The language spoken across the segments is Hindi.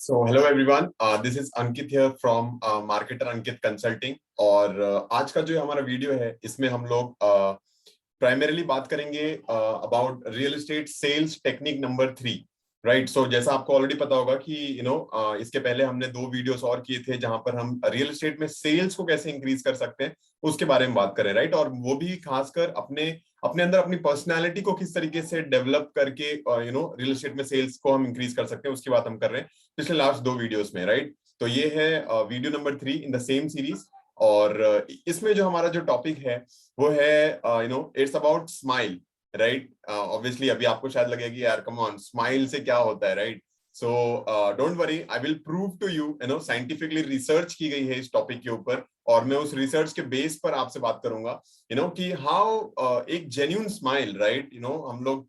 So hello everyone, this is Ankit here from Marketer Ankit Consulting। और आज का जो हमारा वीडियो है इसमें हम लोग प्राइमरीली बात करेंगे about real estate sales technique number 3। Right, so जैसा आपको ऑलरेडी पता होगा कि इसके पहले हमने 2 वीडियोस और किए थे जहां पर हम रियल एस्टेट में सेल्स को कैसे इंक्रीज कर सकते हैं उसके बारे में बात करें। राइट, और वो भी खासकर अपने अपने अंदर अपनी पर्सनालिटी को किस तरीके से डेवलप करके रियल एस्टेट में सेल्स को हम इंक्रीज कर सकते हैं उसकी बात हम कर रहे हैं पिछले लास्ट 2 वीडियोस में। राइट, तो ये है video number 3 in the same series. और इसमें जो हमारा जो टॉपिक है वो है it's about smile. Right, obviously अभी आपको शायद लगेगा कि यार कम ऑन, स्माइल से क्या होता है। Right, so don't worry, I will prove to you scientifically research की गई है इस टॉपिक के ऊपर, और मैं उस रिसर्च के बेस पर आपसे बात करूंगा कि हाउ एक जेन्युइन स्माइल। राइट, हम लोग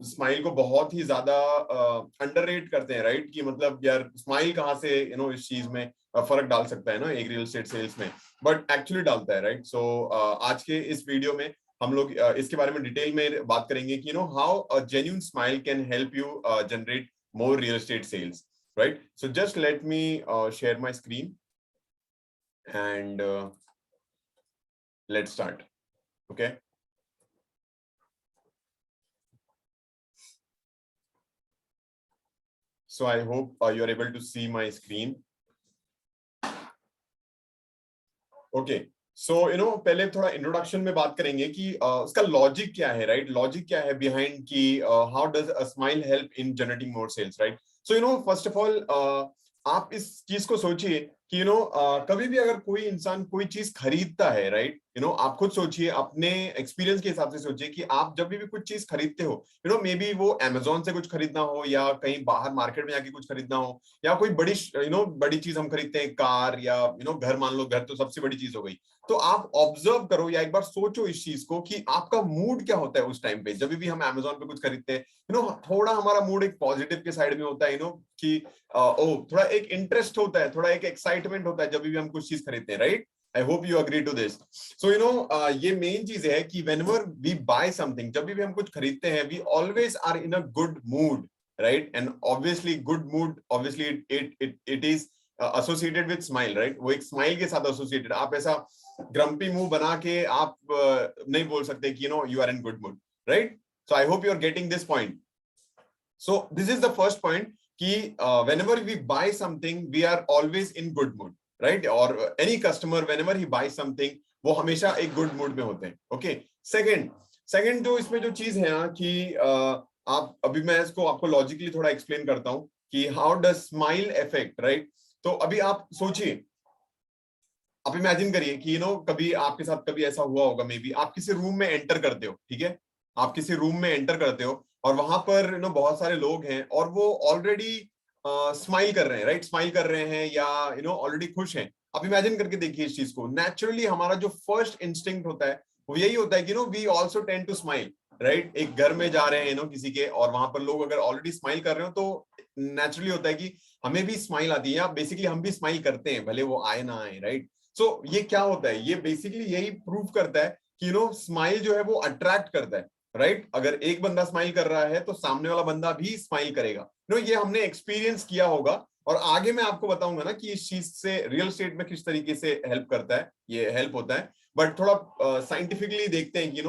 स्माइल को बहुत ही ज्यादा अंडररेट करते हैं। राइट, कि मतलब यार स्माइल कहाँ से इस चीज में फर्क डाल सकता है ना एक रियल एस्टेट सेल्स में, बट एक्चुअली डालता है। राइट, सो आज के इस वीडियो में हम लोग इसके बारे में डिटेल में बात करेंगे कि how a genuine smile can help you generate more real estate sales. Right, so just let me share my screen and let's start. Okay, so I hope you are able to see my screen. Okay, so पहले थोड़ा इंट्रोडक्शन में बात करेंगे कि उसका लॉजिक क्या है। राइट, लॉजिक क्या है बिहाइंड कि how does a smile help in generating more sales. Right, so first of all आप इस चीज को सोचिए कि कभी भी अगर कोई इंसान कोई चीज खरीदता है। राइट, आप खुद सोचिए, अपने एक्सपीरियंस के हिसाब से सोचिए कि आप जब भी कुछ चीज खरीदते हो मे बी वो अमेजोन से कुछ खरीदना हो या कहीं बाहर मार्केट में जाके कुछ खरीदना हो, या कोई बड़ी बड़ी चीज हम खरीदते हैं, कार या घर, मान लो घर तो सबसे बड़ी चीज हो गई। तो आप ऑब्जर्व करो या एक बार सोचो इस चीज को कि आपका मूड क्या होता है उस टाइम पे जब भी हम अमेजोन पे कुछ खरीदते हैं। थोड़ा हमारा मूड एक पॉजिटिव के साइड में होता है, कि थोड़ा एक इंटरेस्ट होता है, थोड़ा एक एक्साइटमेंट होता है जब भी हम कुछ चीज खरीदते हैं। Right, I hope you agree to this. So ये मेन चीज है कि whenever we buy something, जब भी हम कुछ खरीदते हैं, we always are in a good mood. Right, and obviously good mood, obviously it is associated with smile. Right, वो एक स्माइल के साथ एसोसिएटेड। आप ऐसा ग्रम्पी मुंह बना के आप नहीं बोल सकते कि you are in good mood. Right, so I hope you are getting this point. So this is the first point कि whenever we buy something we are always in good mood. Right, और any customer whenever he buys something वो हमेशा एक गुड मूड में होते हैं। ओके, सेकंड जो इसमें जो चीज है ना कि आप अभी मैं इसको आपको लॉजिकली थोड़ा एक्सप्लेन करता हूं कि how does smile effect. Right, तो अभी आप सोचिए, आप इमेजिन करिए कि कभी आपके साथ कभी ऐसा हुआ होगा, मे बी आप किसी रूम में एंटर करते हो। ठीक है, आप किसी रूम में एंटर करते हो और वहां पर बहुत सारे लोग हैं और वो ऑलरेडी स्माइल कर रहे हैं। राइट, स्माइल कर रहे हैं या ऑलरेडी खुश हैं। आप इमेजिन करके देखिए इस चीज को। नेचुरली हमारा जो फर्स्ट इंस्टिंक्ट होता है वो यही होता है कि we also tend to smile. Right, एक घर में जा रहे हैं किसी के, और वहां पर लोग अगर ऑलरेडी स्माइल कर रहे हो तो नेचुरली होता है कि हमें भी स्माइल आती है, या बेसिकली हम भी स्माइल करते हैं भले वो आए ना आए। राइट, सो ये क्या होता है, ये बेसिकली यही प्रूव करता है कि स्माइल जो है वो अट्रैक्ट करता है। राइट, अगर एक बंदा स्माइल कर रहा है तो सामने वाला बंदा भी स्माइल करेगा। ये हमने एक्सपीरियंस किया होगा, और आगे मैं आपको बताऊंगा ना कि इस चीज से रियल एस्टेट में किस तरीके से हेल्प करता है, ये हेल्प होता है। बट थोड़ा साइंटिफिकली देखते हैं कि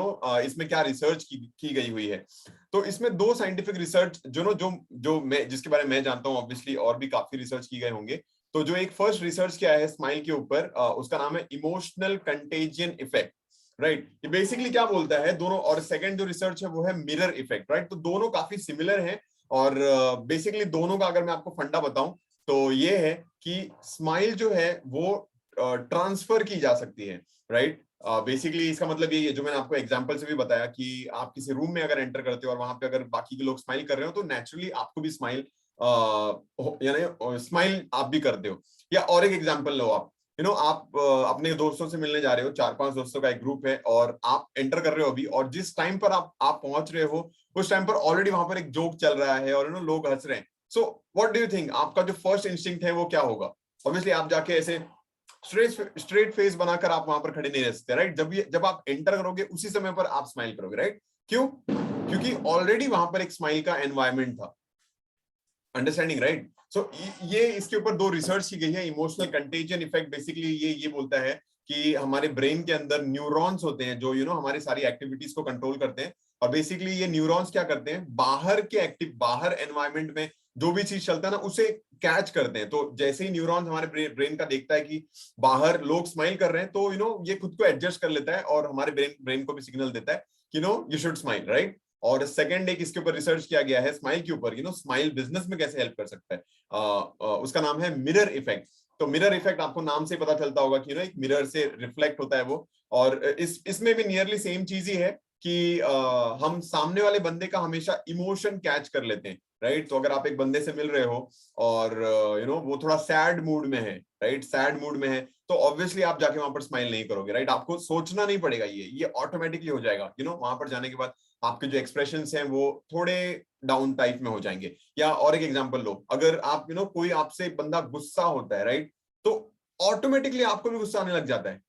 इसमें क्या रिसर्च की गई हुई है। तो इसमें 2 साइंटिफिक रिसर्च जो मैं जिसके बारे में मैं जानता हूं, ऑब्वियसली और भी काफी रिसर्च की गए होंगे। तो जो एक फर्स्ट रिसर्च किया है स्माइल के ऊपर, उसका नाम है इमोशनल कंटेजियन इफेक्ट। राइट, ये बेसिकली क्या बोलता है दोनों, और सेकंड जो रिसर्च है वो है मिरर इफेक्ट। राइट, तो दोनों काफी सिमिलर हैं, और बेसिकली दोनों का अगर मैं आपको फंडा बताऊं तो ये है कि स्माइल जो है वो ट्रांसफर की जा सकती है। राइट, बेसिकली इसका मतलब ये जो मैंने आपको एग्जांपल से भी बताया कि आप किसी रूम में अगर एंटर करते हो और वहां पे अगर बाकी के लोग स्माइल कर रहे हो तो नेचुरली आपको भी स्माइल यानी स्माइल आप भी करते हो। या और एक एग्जांपल लो आप, आप अपने दोस्तों से मिलने जा रहे हो, 4-5 दोस्तों का एक ग्रुप है और आप एंटर कर रहे हो अभी, और जिस टाइम पर आप पहुंच रहे हो उस टाइम पर ऑलरेडी वहां पर एक जोक चल रहा है और लोग हंस रहे हैं। So what do you think, आपका जो फर्स्ट इंस्टिंक्ट है वो क्या होगा? ऑब्वियसली आप जाके ऐसे स्ट्रेट फेस बनाकर आप वहां पर खड़े नहीं रह सकते। राइट, जब आप एंटर करोगे उसी समय पर आप स्माइल करोगे। राइट, क्यों? क्योंकि ऑलरेडी वहां पर एक स्माइल का एनवायरमेंट था। Understanding, right? सो ये इसके ऊपर 2 रिसर्च की गई है। इमोशनल कंटेजियन इफेक्ट बेसिकली ये बोलता है कि हमारे ब्रेन के अंदर न्यूरॉन्स होते हैं जो हमारी सारी एक्टिविटीज को कंट्रोल करते हैं, और बेसिकली ये न्यूरॉन्स क्या करते हैं, बाहर एनवायरमेंट में जो भी चीज चलता है ना उसे कैच करते हैं। तो जैसे ही न्यूरॉन्स हमारे ब्रेन का देखता है कि बाहर लोग स्माइल कर रहे हैं, तो ये खुद को एडजस्ट कर लेता है और हमारे ब्रेन को भी सिग्नल देता है कि यू शुड स्माइल, राइट? और सेकंड एक इसके ऊपर रिसर्च किया गया है स्माइल के ऊपर, स्माइल बिजनेस में कैसे हेल्प कर सकता है। उसका नाम है मिरर इफेक्ट। तो मिरर इफेक्ट आपको नाम से पता चलता होगा कि एक मिरर से रिफ्लेक्ट होता है वो। और इसमें भी नियरली सेम चीज ही है कि हम सामने वाले बंदे का हमेशा इमोशन कैच कर लेते हैं, राइट? तो अगर आप एक बंदे से मिल रहे हो और वो थोड़ा सैड मूड में है, राइट, सैड मूड में है, तो ऑब्वियसली आप जाके वहां पर स्माइल नहीं करोगे, राइट? आपको सोचना नहीं पड़ेगा, ये ऑटोमेटिकली हो जाएगा। वहां पर जाने के बाद आपके जो एक्सप्रेशंस हैं वो थोड़े डाउन टाइप में हो जाएंगे। या और एक एग्जांपल लो, अगर आप कोई आपसे बंदा गुस्सा होता है, राइट, तो ऑटोमेटिकली आपको भी गुस्सा आने लग जाता है,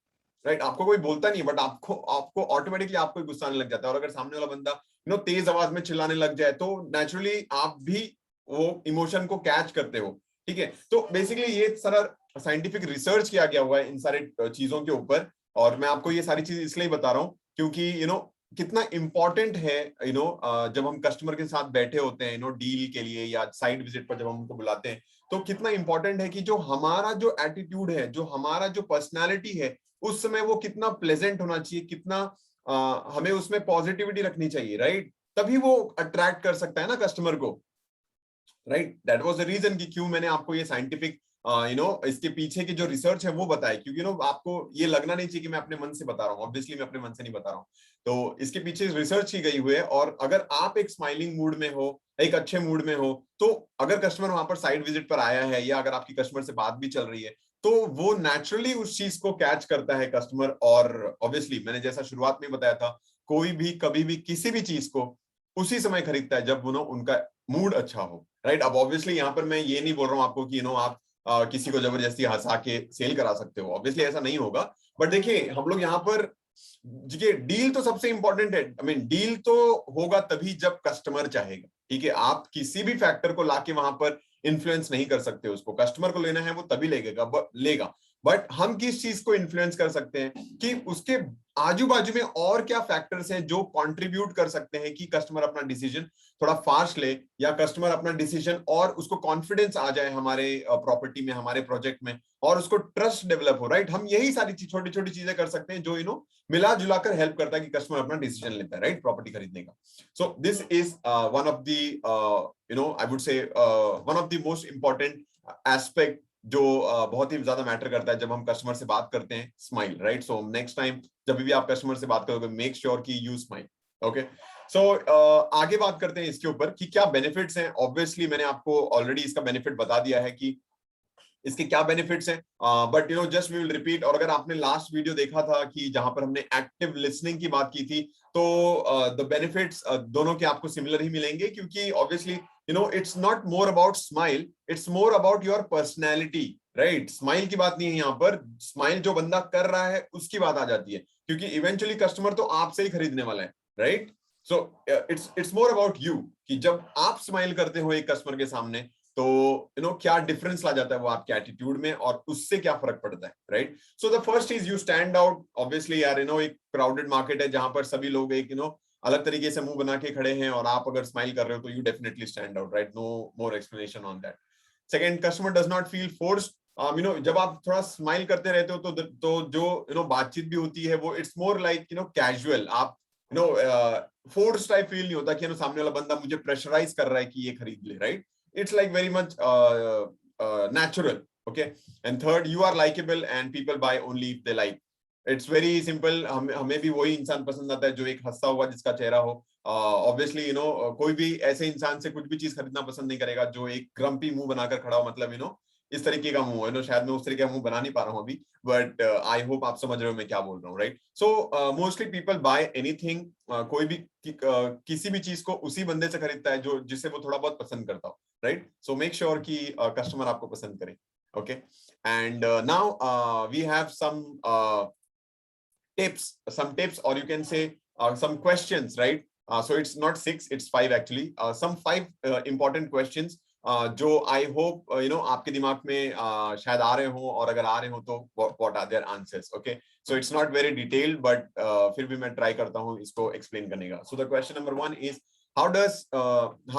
राइट? आपको कोई बोलता नहीं, बट आपको आपको ऑटोमेटिकली आपको भी गुस्सा आने लग जाता है। और अगर सामने वाला बंदा तेज आवाज में चिल्लाने लग जाए, तो नेचुरली आप भी वो इमोशन को कैच करते हो, ठीक है? तो बेसिकली ये सारा साइंटिफिक रिसर्च किया गया हुआ है इन सारे चीजों के ऊपर। और मैं आपको ये सारी चीज इसलिए बता रहा हूँ क्योंकि कितना इंपॉर्टेंट है, जब हम कस्टमर के साथ बैठे होते हैं डील के लिए या साइट विजिट पर जब हम उनको बुलाते हैं, तो कितना इंपॉर्टेंट है कि जो हमारा जो एटीट्यूड है, जो हमारा जो पर्सनालिटी है, उस समय वो कितना प्लेजेंट होना चाहिए, कितना हमें उसमें पॉजिटिविटी रखनी चाहिए, राइट? तभी वो अट्रैक्ट कर सकता है ना कस्टमर को, right? That was the reason कि क्यों मैंने आपको ये साइंटिफिक इसके पीछे की जो रिसर्च है वो बताई। क्योंकि आपको ये लगना नहीं चाहिए कि मैं अपने मन से बता रहा हूँ, ऑब्वियसली मैं अपने मन से नहीं बता रहा हूँ। तो इसके पीछे रिसर्च की गई हुई है। और अगर आप एक स्माइलिंग मूड में हो, एक अच्छे मूड में हो, तो अगर कस्टमर वहां पर साइट विजिट पर आया है या अगर आपकी कस्टमर से बात भी चल रही है, तो वो नेचुरली उस चीज को कैच करता है कस्टमर। और ऑब्वियसली मैंने जैसा शुरुआत में बताया था, कोई भी कभी भी किसी भी चीज को उसी समय खरीदता है जब उनका मूड अच्छा हो, राइट? अब ऑब्वियसली यहाँ पर मैं ये नहीं बोल रहा हूँ आपको कि आप किसी को जबरदस्ती हंसा के सेल करा सकते हो, ऑब्वियसली ऐसा नहीं होगा। बट देखिए, हम लोग यहाँ पर देखिए, डील तो सबसे इंपॉर्टेंट है। आई मीन डील तो होगा तभी जब कस्टमर चाहेगा, ठीक है? आप किसी भी फैक्टर को लाके वहां पर इन्फ्लुएंस नहीं कर सकते उसको। कस्टमर को लेना है वो तभी लेगा। बट हम किस चीज को इन्फ्लुएंस कर सकते हैं कि उसके आजू बाजू में और क्या फैक्टर्स हैं जो कंट्रीब्यूट कर सकते हैं कि कस्टमर अपना डिसीजन थोड़ा फास्ट ले, या कस्टमर अपना डिसीजन और उसको कॉन्फिडेंस आ जाए हमारे प्रॉपर्टी में, हमारे प्रोजेक्ट में, और उसको ट्रस्ट डेवलप हो, राइट? हम यही सारी छोटी छोटी चीजें कर सकते हैं जो मिला जुलाकर हेल्प करता है कि कस्टमर अपना डिसीजन लेता है, राइट, प्रॉपर्टी खरीदने का। So this is one of the I would say one of the most important aspect जो बहुत ही ज्यादा मैटर करता है जब हम कस्टमर से बात करते हैं, smile, right? So next time जब भी आप कस्टमर से बात करोगे, मेक श्योर कि यू स्माइल, ओके? सो आगे बात करते हैं इसके ऊपर कि क्या बेनिफिट्स हैं। ऑब्वियसली मैंने आपको ऑलरेडी इसका बेनिफिट बता दिया है कि इसके क्या बेनिफिट्स हैं, but just we will repeat. और अगर आपने लास्ट वीडियो देखा था कि जहां पर हमने एक्टिव लिसनिंग की बात की थी, तो द बेनिफिट्स दोनों के आपको सिमिलर ही मिलेंगे, क्योंकि obviously it's not more about smile, it's more about your personality, right? Smile की बात नहीं है यहाँ पर, स्माइल जो बंदा कर रहा है उसकी बात आ जाती है, क्योंकि इवेंचुअली कस्टमर तो आपसे ही खरीदने वाला है, right? So it's more about you कि जब आप स्माइल करते हो एक कस्टमर के सामने, तो क्या डिफरेंस ला जाता है वो आपके एटीट्यूड में, और उससे क्या फर्क पड़ता है, right? So the first is you stand out. Obviously यार एक क्राउडेड मार्केट है जहां पर सभी लोग एक अलग तरीके से मुंह बना के खड़े हैं, और आप अगर स्माइल कर रहे हो तो you definitely stand out, right? No more explanation on that. Second, customer does not feel forced. जब आप थोड़ा स्माइल करते रहते हो तो जो बातचीत भी होती है वो इट्स मोर लाइक कैजुअल। आप फोर्स टाइप फील नहीं होता कि सामने वाला बंदा मुझे प्रेशराइज कर रहा है कि ये खरीद ले, right? It's like very much natural, okay? And third, you are likable and people buy only if they like. It's very simple. हमें भी वही इंसान पसंद आता है जो एक हंसता हुआ, जिसका चेहरा हो। ऑब्वियसली कोई भी ऐसे इंसान से कुछ भी चीज खरीदना पसंद नहीं करेगा जो एक ग्रम्पी मुंह बनाकर खड़ा हो, मतलब इस तरीके का मुंह है। शायद मैं उस तरीके का मुंह बना नहीं पा रहा हूँ अभी, बट आई होप आप समझ रहे हो मैं क्या बोल रहा हूँ, right? So mostly people buy anything, कोई भी किसी भी चीज को उसी बंदे से खरीदता है जो जिसे वो थोड़ा बहुत पसंद करता हो, राइट? सो मेक श्योर कि कस्टमर आपको पसंद करे, okay? And now we have some tips, or you can say some questions, right? So it's not 6, it's 5 actually. Some 5 important questions जो आई होप आपके दिमाग में शायद आ रहे हो, और अगर आ रहे हो तो what are their answers. Okay, so it's not very detailed, but फिर भी मैं ट्राई करता हूँ इसको एक्सप्लेन करने का. So the question number 1 is how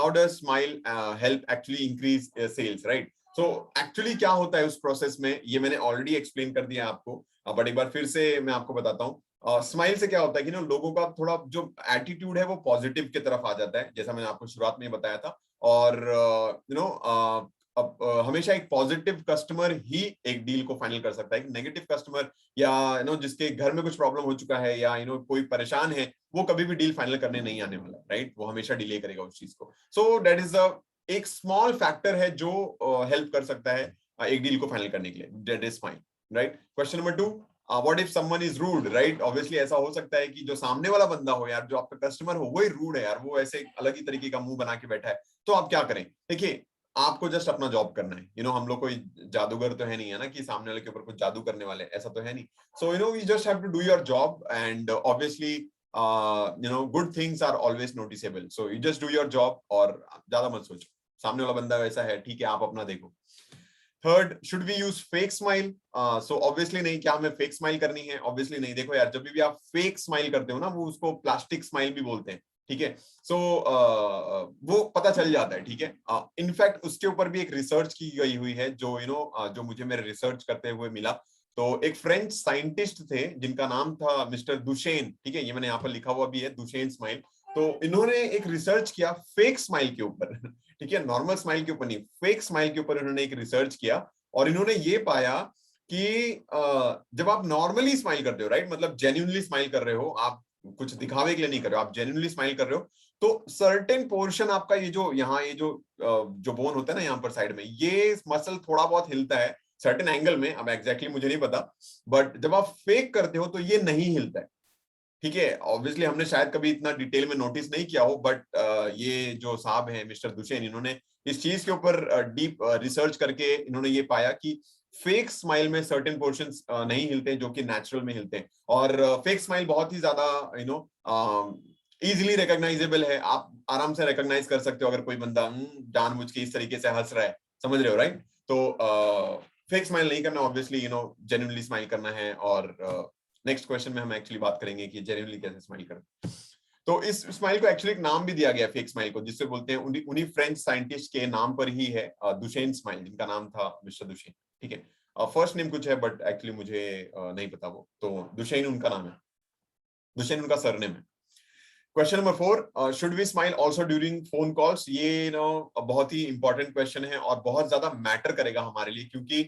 does Smile help actually increase sales, right? So actually क्या होता है उस प्रोसेस में, ये मैंने ऑलरेडी एक्सप्लेन कर दिया आपको, बट एक बार फिर से मैं आपको बताता हूँ. स्माइल से क्या होता है कि ना, लोगों का थोड़ा जो एटीट्यूड है वो पॉजिटिव की तरफ आ जाता है, जैसा मैंने आपको शुरुआत में बताया था. और हमेशा एक पॉजिटिव कस्टमर ही एक डील को फाइनल कर सकता है. एक नेगेटिव कस्टमर या जिसके घर में कुछ प्रॉब्लम हो चुका है, या कोई परेशान है, वो कभी भी डील फाइनल करने नहीं आने वाला, राइट? वो हमेशा डिले करेगा उस चीज को. सो दैट इज एक स्मॉल फैक्टर है जो हेल्प कर सकता है एक डील को फाइनल करने के लिए. That is fine, right? Question number 2, what if someone is rude, right? Obviously ऐसा हो सकता है कि जो सामने वाला बंदा हो यार, जो आपका कस्टमर हो, वो ही रूड है यार, वो ऐसे अलग ही तरीके का मुंह बना के बैठा है. तो आप क्या करें? देखिए, आपको जस्ट अपना जॉब करना है. हम लोग कोई जादूगर तो है नहीं, है ना, कि सामने वाले के ऊपर कुछ जादू करने वाले, ऐसा तो है नहीं. So we just have to do your job, and obviously good things are always noticeable. So you just do your job, और ज्यादा मत सोचो. सामने वाला बंदा वैसा है, ठीक है, आप अपना देखो. Third, should we use fake smile? So obviously नहीं. क्या हमें फेक स्माइल करनी है? ऑब्वियसली नहीं. देखो यार, जब भी आप फेक स्माइल करते हो ना, वो उसको प्लास्टिक स्माइल भी बोलते हैं, ठीक है? सो वो पता चल जाता है, ठीक है? इनफैक्ट उसके ऊपर भी एक रिसर्च की गई हुई है, जो जो मुझे मेरे रिसर्च करते हुए मिला. तो एक फ्रेंच साइंटिस्ट थे जिनका नाम था मिस्टर दुशेन, ठीक है? ये मैंने यहाँ पर लिखा हुआ भी है, दुशेन स्माइल. तो इन्होंने एक रिसर्च किया फेक स्माइल के ऊपर, ठीक है? नॉर्मल स्माइल के ऊपर नहीं, फेक स्माइल के ऊपर इन्होंने एक रिसर्च किया, और इन्होंने ये पाया कि जब आप नॉर्मली स्माइल करते हो, राइट, मतलब जेन्युइनली स्माइल कर रहे हो, आप कुछ दिखावे के लिए नहीं कर रहे हो, आप जेन्युइनली स्माइल कर रहे हो, तो सर्टेन पोर्शन आपका ये जो यहाँ ये जो बोन होता है ना यहाँ पर साइड में, ये मसल थोड़ा बहुत हिलता है सर्टेन एंगल में. अब एग्जैक्टली मुझे नहीं पता, बट जब आप फेक करते हो तो ये नहीं हिलता है, ठीक है? ऑब्वियसली हमने शायद कभी इतना डिटेल में नोटिस नहीं किया हो, बट ये जो साहब हैं मिस्टर दुशेन, इन्होंने इस चीज के ऊपर डीप रिसर्च करके इन्होंने ये पाया कि फेक स्माइल में सर्टेन पोर्शंस नहीं हिलते जो कि नेचुरल में हिलते हैं. और फेक स्माइल बहुत ही ज्यादा इजीली रिकॉग्नाइजेबल है. आप आराम से रिकॉग्नाइज कर सकते हो अगर कोई बंदा जानबूझ के इस तरीके से हंस रहा है, समझ रहे हो, राइट? तो फेक स्माइल नहीं करना, ऑब्वियसली जेन्युइनली स्माइल करना है. और नेक्स्ट क्वेश्चन में हम एक्चुअली बात करेंगे कि जेन्युइनली कैसे स्माइल करें. तो इस स्माइल को एक्चुअली एक नाम भी दिया गया फेक स्माइल को, जिससे बोलते हैं उन्हीं फ्रेंच साइंटिस्ट के नाम पर ही है, दुशेन स्माइल, जिनका नाम था मिस्टर दुशेन, ठीक है? फर्स्ट नेम कुछ है, बट एक्चुअली मुझे नहीं पता वो. तो दुशेन उनका नाम है, दुशेन उनका सरनेम है. Question number 4, should we smile also during phone calls? ये बहुत ही इंपॉर्टेंट क्वेश्चन है, और बहुत ज्यादा मैटर करेगा हमारे लिए, क्योंकि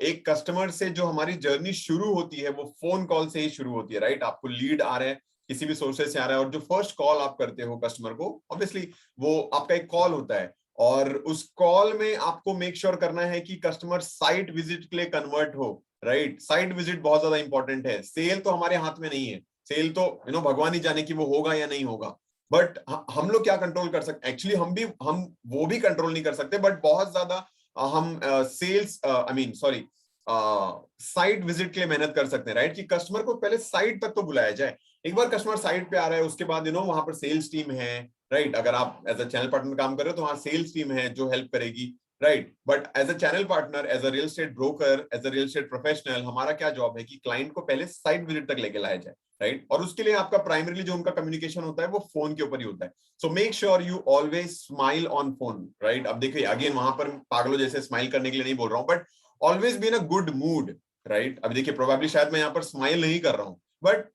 एक कस्टमर से जो हमारी जर्नी शुरू होती है वो फोन कॉल से ही शुरू होती है, राइट? आपको लीड आ रहा है, किसी भी सोर्सेज से आ रहा है, और जो फर्स्ट कॉल आप करते हो कस्टमर को, ऑब्वियसली वो आपका एक कॉल होता है, और उस कॉल में आपको मेक श्योर करना है कि कस्टमर साइट विजिट के लिए कन्वर्ट हो, राइट? साइट विजिट बहुत ज्यादा इंपॉर्टेंट है. सेल तो हमारे हाथ में नहीं है, सेल तो भगवान ही जाने कि वो होगा या नहीं होगा. बट हम लोग क्या कंट्रोल कर सकते? एक्चुअली हम वो भी कंट्रोल नहीं कर सकते, बट बहुत ज्यादा हम sales I mean sorry site visit के लिए मेहनत कर सकते हैं, राइट? कि कस्टमर को पहले साइट तक तो बुलाया जाए. एक बार कस्टमर साइट पे आ रहा है, उसके बाद वहां पर सेल्स टीम है, राइट? अगर आप एज अ चैनल पार्टनर काम कर रहे हो तो वहां सेल्स टीम है जो हेल्प करेगी, right? But as a channel partner, as a real estate broker, as a real estate professional, हमारा क्या जॉब है कि क्लाइंट को पहले साइट विजिट तक लेके लाया जाए, राइट? और उसके लिए आपका प्राइमरीली जो उनका कम्युनिकेशन होता है वो फोन के ऊपर ही होता है. सो make sure you always smile on phone, right? अब देखिए अगेन, वहां पर पागलों जैसे स्माइल करने के लिए नहीं बोल रहा हूं, but always be in a good mood, right? अब देखिए प्रोबेबली शायद मैं यहाँ पर स्माइल नहीं कर रहा हूं, बट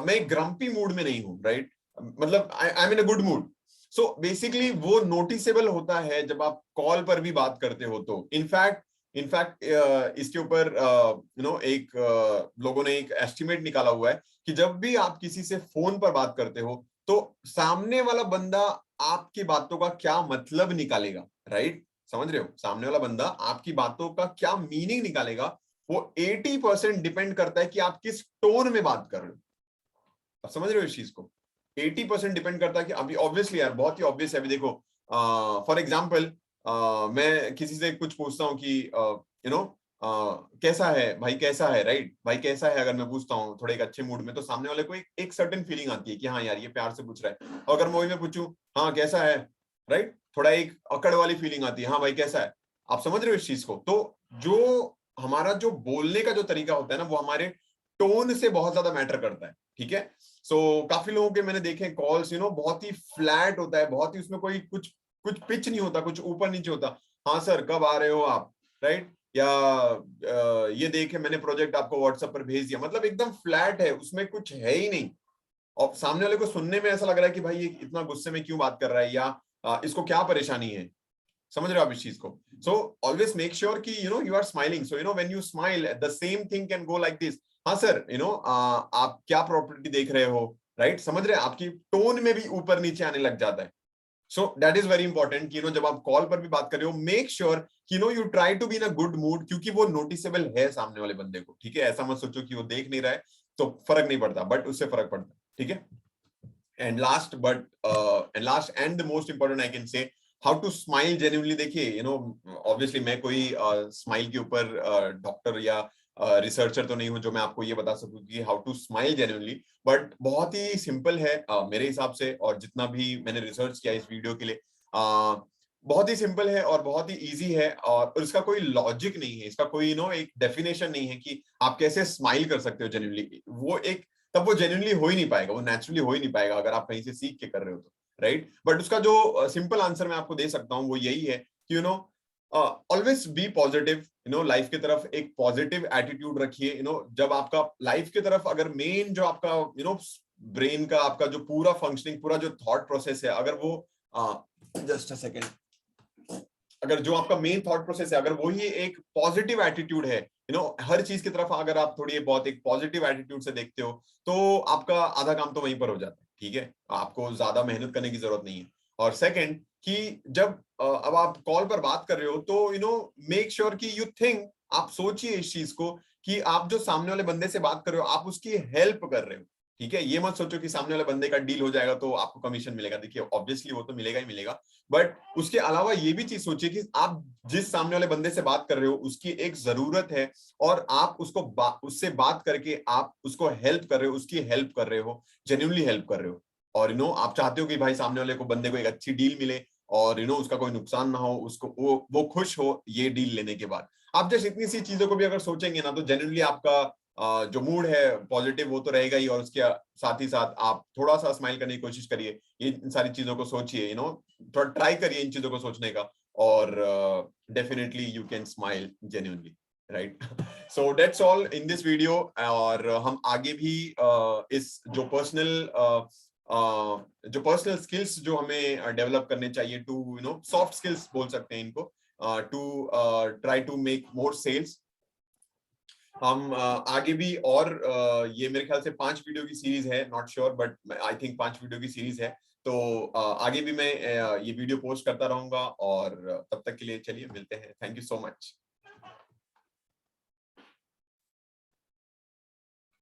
मैं ग्रम्पी मूड में नहीं हूं, राइट? मतलब I am in a good mood. So basically वो नोटिसेबल होता है जब आप कॉल पर भी बात करते हो. तो इनफैक्ट इसके ऊपर एक लोगों ने एक एस्टिमेट निकाला हुआ है कि जब भी आप किसी से फोन पर बात करते हो तो सामने वाला बंदा आपकी बातों का क्या मतलब निकालेगा, राइट? समझ रहे हो? सामने वाला बंदा आपकी बातों का क्या मीनिंग निकालेगा, वो 80% डिपेंड करता है कि आप किस टोन में बात कर रहे हो. आप समझ रहे हो इस चीज को? 80% डिपेंड करता है कि अभी ऑब्वियसली यार, बहुत ही ऑब्वियस है. अभी देखो फॉर एग्जाम्पल मैं किसी से कुछ पूछता हूँ कि कैसा है भाई, कैसा है, राइट? भाई कैसा है, अगर मैं पूछता हूँ थोड़े एक अच्छे मूड में, तो सामने वाले को एक सर्टेन फीलिंग आती है कि हाँ यार ये प्यार से पूछ रहा है. और अगर मैं वही में पूछूं हाँ कैसा है, राइट, थोड़ा एक अकड़ वाली फीलिंग आती है, हाँ भाई कैसा है, आप समझ रहे हो इस चीज को। तो जो हमारा जो बोलने का जो तरीका होता है ना, वो हमारे टोन से बहुत ज्यादा मैटर करता है, ठीक है। सो काफी लोगों के मैंने देखे कॉल्स, बहुत ही फ्लैट होता है, बहुत ही उसमें कोई कुछ कुछ पिच नहीं होता, कुछ ऊपर नीचे होता। हाँ सर कब आ रहे हो आप, राइट, या ये देखे मैंने प्रोजेक्ट आपको व्हाट्सएप पर भेज दिया, मतलब एकदम फ्लैट है, उसमें कुछ है ही नहीं। और सामने वाले को सुनने में ऐसा लग रहा है कि भाई ये इतना गुस्से में क्यों बात कर रहा है, या इसको क्या परेशानी है। समझ रहे हो आप इस चीज को। सो ऑलवेज मेक श्योर कि you are smiling. So when you smile the same thing can go like this. हाँ सर आप क्या प्रॉपर्टी देख रहे हो, राइट, समझ रहे हैं, आपकी टोन में भी ऊपर नीचे आने लग जाता है। So that is very important कि जब आप कॉल पर भी बात कर रहे हो, मेक श्योर कि you try to be in a good mood, क्योंकि वो नोटिसेबल है सामने वाले बंदे को, ठीक है। ऐसा मत सोचो कि वो देख नहीं रहा है तो फर्क नहीं पड़ता, बट उससे फर्क पड़ता है, ठीक है। And last but and last and the most important I can say, how to smile genuinely. देखिए ऑब्वियसली मैं कोई स्माइल के ऊपर डॉक्टर या रिसर्चर तो नहीं हूं जो मैं आपको ये बता सकूं कि how to smile genuinely, but बहुत ही सिंपल है मेरे हिसाब से, और जितना भी मैंने रिसर्च किया इस वीडियो के लिए, बहुत ही सिंपल है और बहुत ही इजी है, और इसका कोई लॉजिक नहीं है, इसका कोई एक डेफिनेशन नहीं है कि आप कैसे स्माइल कर सकते हो जेन्युइनली। वो एक तब वो जेन्युइनली हो ही नहीं पाएगा, वो नेचुरली हो ही नहीं पाएगा अगर आप कहीं से सीख के कर रहे हो तो, राइट। बट उसका जो सिंपल आंसर मैं आपको दे सकता हूँ वो यही है कि ऑलवेज बी पॉजिटिव, लाइफ की तरफ एक पॉजिटिव एटीट्यूड रखिए। जब आपका लाइफ की तरफ अगर मेन जो आपका ब्रेन का आपका जो पूरा फंक्शनिंग, पूरा जो थॉट प्रोसेस है, अगर वो जस्ट अ सेकेंड, अगर जो आपका मेन थॉट प्रोसेस है अगर वही एक पॉजिटिव एटीट्यूड है, हर चीज की तरफ अगर आप थोड़ी बहुत एक पॉजिटिव एटीट्यूड से देखते हो, तो आपका आधा काम तो वहीं पर हो जाता है, ठीक है। आपको ज्यादा मेहनत करने की जरूरत नहीं है। और सेकंड कि जब अब आप कॉल पर बात कर रहे हो तो मेक श्योर कि यू थिंक, आप सोचिए इस चीज को कि आप जो सामने वाले बंदे से बात कर रहे हो आप उसकी हेल्प कर रहे हो, ठीक है। ये मत सोचो कि सामने वाले बंदे का डील हो जाएगा तो आपको कमीशन मिलेगा। देखिए ऑब्वियसली वो तो मिलेगा ही मिलेगा, बट उसके अलावा ये भी चीज सोचिए कि आप जिस सामने वाले बंदे से बात कर रहे हो उसकी एक जरूरत है, और आप उसको उससे बात करके आप उसको हेल्प कर रहे हो, उसकी हेल्प कर रहे हो, जेन्युइनली हेल्प कर रहे हो। और आप चाहते हो कि भाई सामने वाले को बंदे को एक अच्छी डील मिले, और उसका कोई नुकसान ना हो, उसको वो खुश हो ये डील लेने के बाद। आप जस्ट इतनी सी चीजों को भी अगर सोचेंगे ना, तो जेन्युइनली आपका जो मूड है पॉजिटिव वो तो रहेगा ही, और उसके साथ ही साथ आप थोड़ा सा स्माइल करने की कोशिश करिए, ये इन सारी चीजों को सोचिए, थोड़ा ट्राई करिए इन चीजों को सोचने का, और definitely you can smile genuinely, right. So that's all in this video. और हम आगे भी इस जो पर्सनल स्किल्स जो हमें डेवलप करने चाहिए, टू सॉफ्ट स्किल्स बोल सकते हैं इनको, to try to make more sales, हम आगे भी, और ये मेरे ख्याल से 5 वीडियो की सीरीज है, not sure but I think 5 video की सीरीज है। तो आगे भी मैं ये वीडियो पोस्ट करता रहूंगा, और तब तक के लिए चलिए मिलते हैं। Thank you so much.